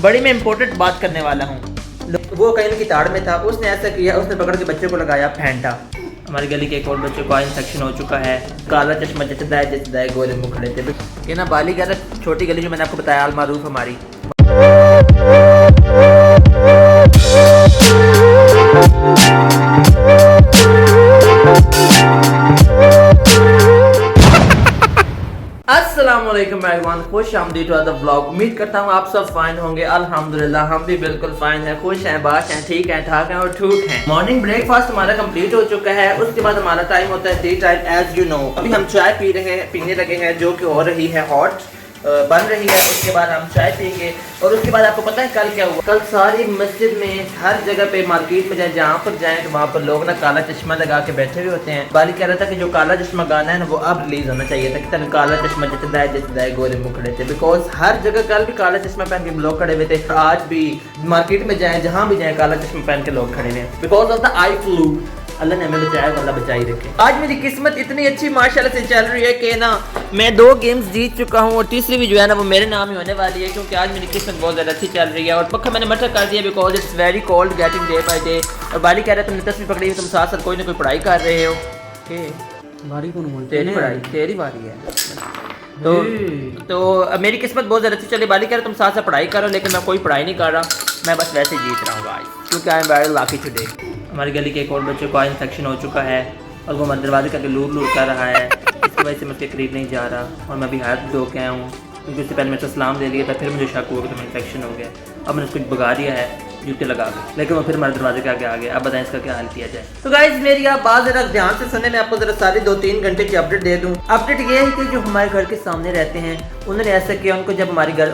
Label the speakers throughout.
Speaker 1: बड़ी मैं इम्पोर्टेंट बात करने वाला हूँ। वो कहीं की ताड़ में था, उसने ऐसा किया, उसने पकड़ के बच्चे को लगाया फैंटा। हमारी गली के एक और बच्चे को इन्फेक्शन हो चुका है, काला चश्मा जचदा है गोरे मुँह खड़े थे। ये ना बाली गला छोटी गली जो मैंने आपको बताया अल मारूफ हमारी। अस्सलामुअलैकुम एवरीवन, खुश आमदीद टू अदर व्लॉग। उम्मीद करता हूँ आप सब फाइन होंगे। अल्हम्दुलिल्लाह हम भी बिल्कुल फाइन हैं, खुश हैं, बाश हैं, ठीक हैं, ठाक हैं और ठूक हैं। मॉर्निंग ब्रेकफास्ट हमारा कंप्लीट हो चुका है। उसके बाद हमारा टाइम होता है tea time as you know. अभी हम चाय पीने लगे हैं जो कि हो रही है हॉट, बन रही है। उसके बाद हम चाय पियेंगे और उसके बाद आपको पता है कल क्या हुआ? कल सारी मस्जिद में, हर जगह पे, मार्केट में जाए, जहाँ पर जाएं तो वहाँ पर लोग ना काला चश्मा लगा के बैठे हुए होते हैं। बाली कह रहा था कि जो काला चश्मा गाना है ना वो अब रिलीज होना चाहिए था कि तन काला चश्मा जचदा है गोरे मुँह खड़े थे। बिकॉज हर जगह कल भी काला चश्मा पहन के लोग खड़े हुए थे, आज भी मार्केट में जाए, जहाँ भी जाए, काला चश्मा पहन के लोग खड़े हुए हैं because of the eye flu. अल्लाह ने हमें बचाया, अल्लाह बचाई रखे। आज मेरी किस्मत इतनी अच्छी माशाल्लाह से चल रही है कि ना मैं 2 गेम्स जीत चुका हूँ और तीसरी भी जो है ना वो मेरे नाम ही होने वाली है, क्योंकि आज मेरी किस्मत बहुत ज़्यादा अच्छी चल रही है। और पक्का मैंने मटर कर दिया because it's very cold getting day by day. और बाली कह रहा है तुमने 10वीं पकड़ी हुई, तुम साथ साथ कोई ना कोई पढ़ाई कर रहे हो।
Speaker 2: बारी कौन बोलते
Speaker 1: तेरी पढ़ाई, तेरी बारी है। तो मेरी किस्मत बहुत ज़्यादा अच्छी चली। बाली कह रहा तुम साथ साथ पढ़ाई करो, लेकिन मैं कोई पढ़ाई नहीं कर रहा, मैं बस वैसे ही जीत रहा हूँ गाइस, क्योंकि I am very lucky today. हमारी गली के एक और बच्चे को इन्फेक्शन हो चुका है और वो दरवाजे करके लूर कर रहा है। इसकी वजह से मैं उसके करीब नहीं जा रहा और मैं अभी हाथ धो के आया हूँ, क्योंकि उससे पहले मेरे से सलाम दे दिया था, फिर मुझे शक हुआ कि तुम्हें इन्फेक्शन हो गया। अब मैंने उसको भगा दिया है जूते लगा के, लेकिन वो फिर हमारे दरवाजे के आगे आ गया। अब बताएं इसका क्या हाल किया जाए। तो गाइस मेरी आप बात जरा ध्यान से सुने, मैं आपको जरा सारी 2-3 घंटे की अपडेट दे दूं। अपडेट ये है कि जो हमारे घर के सामने रहते हैं उन्होंने ऐसा किया, उनको जब हमारे घर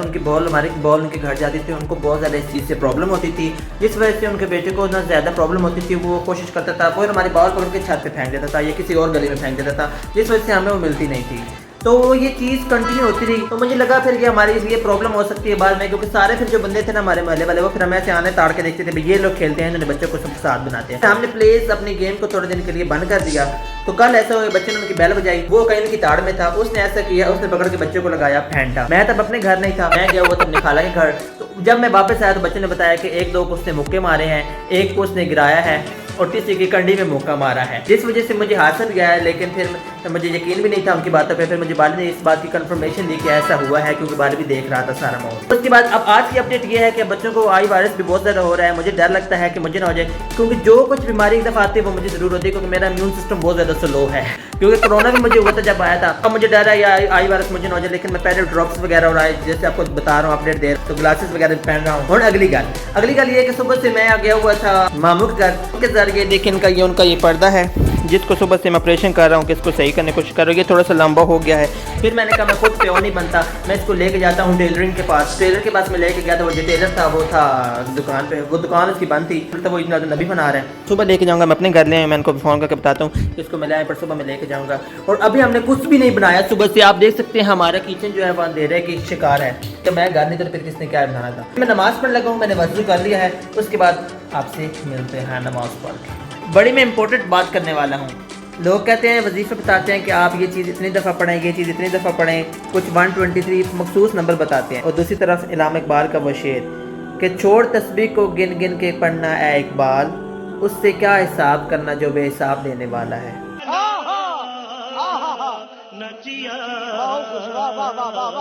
Speaker 1: हमारी बॉल उनके घर जाती थी, उनको बहुत ज़्यादा इस चीज़ से प्रॉब्लम होती थी, जिस वजह से उनके बेटे को ना ज़्यादा प्रॉब्लम होती थी। वो कोशिश करता था, वो हमारी बॉल पकड़ के छत पे फेंक देता था या किसी और गली में फेंक देता था, जिस वजह से हमें वो मिलती नहीं थी। तो ये चीज़ कंटिन्यू होती रही, तो मुझे लगा फिर कि हमारी ये प्रॉब्लम हो सकती है बाद में, क्योंकि सारे फिर जो बंदे थे ना हमारे मोहल्ले वाले, वो फिर हमें से आने ताड़ के देखते थे, ये लोग खेलते हैं, इन्होंने बच्चों को सब साथ बनाते हैं। हमने प्लेस अपनी गेम को थोड़े दिन के लिए बंद कर दिया। तो कल ऐसा हुआ, बच्चे ने उनकी बैल बजाई, वो कहीं की ताड़ में था, उसने ऐसा किया, उसने पकड़ के बच्चे को लगाया फैंटा। मैं तब अपने घर नहीं था, मैं गया हुआ था अपने खाला के घर। तो जब मैं वापस आया तो बच्चे ने बताया कि 1-2 को उसने मुक्के मारे हैं, एक को उसने गिराया है और तीसरे की कंडी में मुक्का मारा है, जिस वजह से मुझे हादसा भी गया है। लेकिन फिर मुझे यकीन भी नहीं था उनकी बातों पे। फिर मुझे बाली ने इस बात की कंफर्मेशन दी कि ऐसा हुआ है, क्योंकि बाली भी देख रहा था सारा माहौल। उसके बाद अब आज की अपडेट ये है कि बच्चों को आई वायरस भी बहुत ज़्यादा हो रहा है। मुझे डर लगता है कि मुझे ना हो जाए, क्योंकि जो कुछ बीमारी एक दफ़ा आती है वो मुझे ज़रूर होती है, क्योंकि मेरा इम्यून सिस्टम बहुत ज़्यादा स्लो है। क्योंकि कोरोना भी मुझे हुआ था जब आया था। अब मुझे डर है या आई वायरस मुझे ना हो जाए, लेकिन मैं पहले ड्रॉप्स वगैरह और जैसे आपको बता रहा हूँ अपडेट दे, तो ग्लासेस वगैरह पहन रहा हूँ। और अगली गल ये कि सुबह से मैं गया हुआ था मामू के घर के जरिए। देखिए उनका ये पर्दा है जिसको सुबह से मैं ऑपरेशन कर रहा हूँ कि इसको सही करने की कोशिश कर रहा हूँ। ये थोड़ा सा लंबा हो गया है। फिर मैंने कहा मैं खुद प्योर नहीं बनता, मैं इसको लेके जाता हूँ टेलरिंग के पास। टेलर के पास मैं लेके गया था, वो जो टेलर था वो था दुकान पे, वो दुकान उसकी बंद थी, तो वो इतना नबी बना रहे हैं। सुबह लेके जाऊँगा मैं अपने घर ले, मैं इनको फ़ोन करके बताता हूँ इसको मैं लाए, पर सुबह मैं लेके जाऊँगा। और अभी हमने कुछ भी नहीं बनाया सुबह से, आप देख सकते हैं हमारा किचन जो है वहाँ अंधेरे की शिकार है कि मैं घर नहीं तो फिर किसने क्या बनाना था। मैं नमाज़ पढ़ने लगा हूँ, मैंने वज़ू कर लिया है। उसके बाद आपसे मिलते हैं नमाज़ पढ़ के। बड़ी मैं इंपॉर्टेंट बात करने वाला हूँ। लोग कहते हैं, वजीफे बताते हैं कि आप ये चीज़ इतनी दफ़ा पढ़ें, ये चीज़ इतनी दफ़ा पढ़ें, कुछ 123 मखसूस नंबर बताते हैं। और दूसरी तरफ इल्हाम इकबाल का वो शेर कि छोड़ तस्बीह को गिन गिन के पढ़ना है इकबाल, उससे क्या हिसाब करना जो बेहिसाब देने वाला है।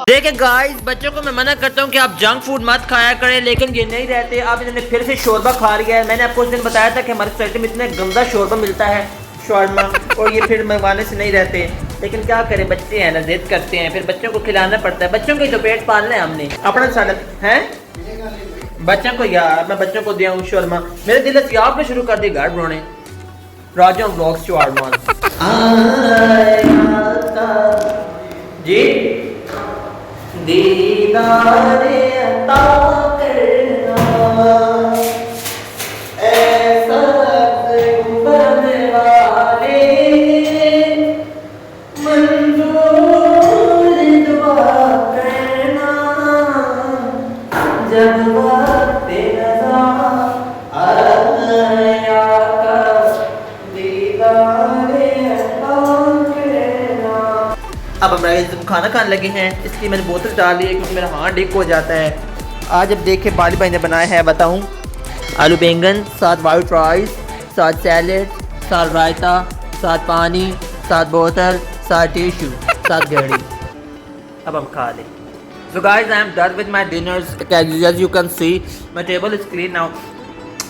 Speaker 1: देखिए गाइस, बच्चों को मैं मना करता हूँ कि आप जंक फूड मत खाया करें, लेकिन ये नहीं रहते। अब इन्होंने फिर से शोरबा खा लिया है। मैंने आपको उस दिन बताया था कि हमारे सोसाइटी में इतना गंदा शोरबा मिलता है, शौरमा, और ये फिर मंगवाने से नहीं रहते। लेकिन क्या करें, बच्चे हैं ना, जिद करते हैं, फिर बच्चों को खिलाना पड़ता है। बच्चों के तो पेट पालना है हमने, अपना सालन है बच्चों को। यार मैं बच्चों को दिया हूँ शौरमा, मेरे दिल से आपने शुरू कर दी घर बनाने। राजा ब्लॉग्स शौरमा जी दीदारे अता करना, ऐसा गुंबद वाले मंजूर दुआ करना, जब वक्त रज़ा आया का दीदारे अता करना। अब हम खाना खाने लगे हैं, इसलिए मैंने बोतल डाल ली है, क्योंकि मेरा हाथ डिक हो जाता है। आज अब देखे बाली भाई ने बनाया है बताऊं, आलू बैंगन, साथ वाइट राइस, साथ सैलेड, साथ रायता, साथ पानी, साथ बोतल, साथ टिश्यू, साथ घड़ी। अब हम खा लें। So guys, I am done with my dinners. As you can see, my table is clean now.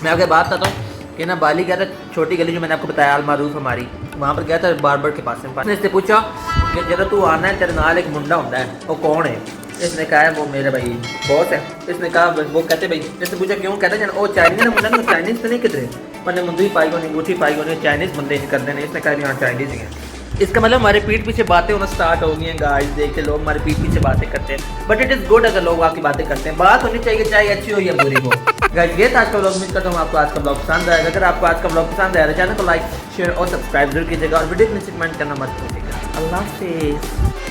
Speaker 1: मैं आगे बात करता हूँ कि ना बाली गया था छोटी गली जो मैंने आपको बताया अलमारूफ हमारी, वहाँ पर गया था बार्बर के पास में। इसने पूछा कि जरा तू आना है, तेरे नाल एक मुंडा होता है, वो कौन है? इसने कहा वो मेरे भाई बॉस है। इसने कहा वो कहते भाई, इसने पूछा क्यों? कहते हैं वो चाइनीज ना मुंडा, नहीं चाइनीज तो नहीं कितने मैंने मुंडी पाई को नहीं, बूठी पाई को नहीं, चाइनीज बंदे कर देने। इसने कहा हाँ चाइनीज ही है। इसका मतलब हमारे पीठ पीछे बातें होना स्टार्ट हो गई हैं गाइस। देख के लोग हमारे पीठ पीछे बातें करते हैं, बट इट इज़ गुड अगर लोग आपकी बातें करते हैं। बात होनी चाहिए, चाहे अच्छी हो या बुरी हो। गाइस ये था आज का व्लॉग। उम्मीद करता हूँ आपको आज का व्लॉग पसंद आएगा। अगर आपको आज का व्लॉग पसंद आया तो चैनल को लाइक शेयर और सब्सक्राइब जरूर कीजिएगा और वीडियो को कमेंट करना मत भूलिएगा। अल्लाह हाफिज़।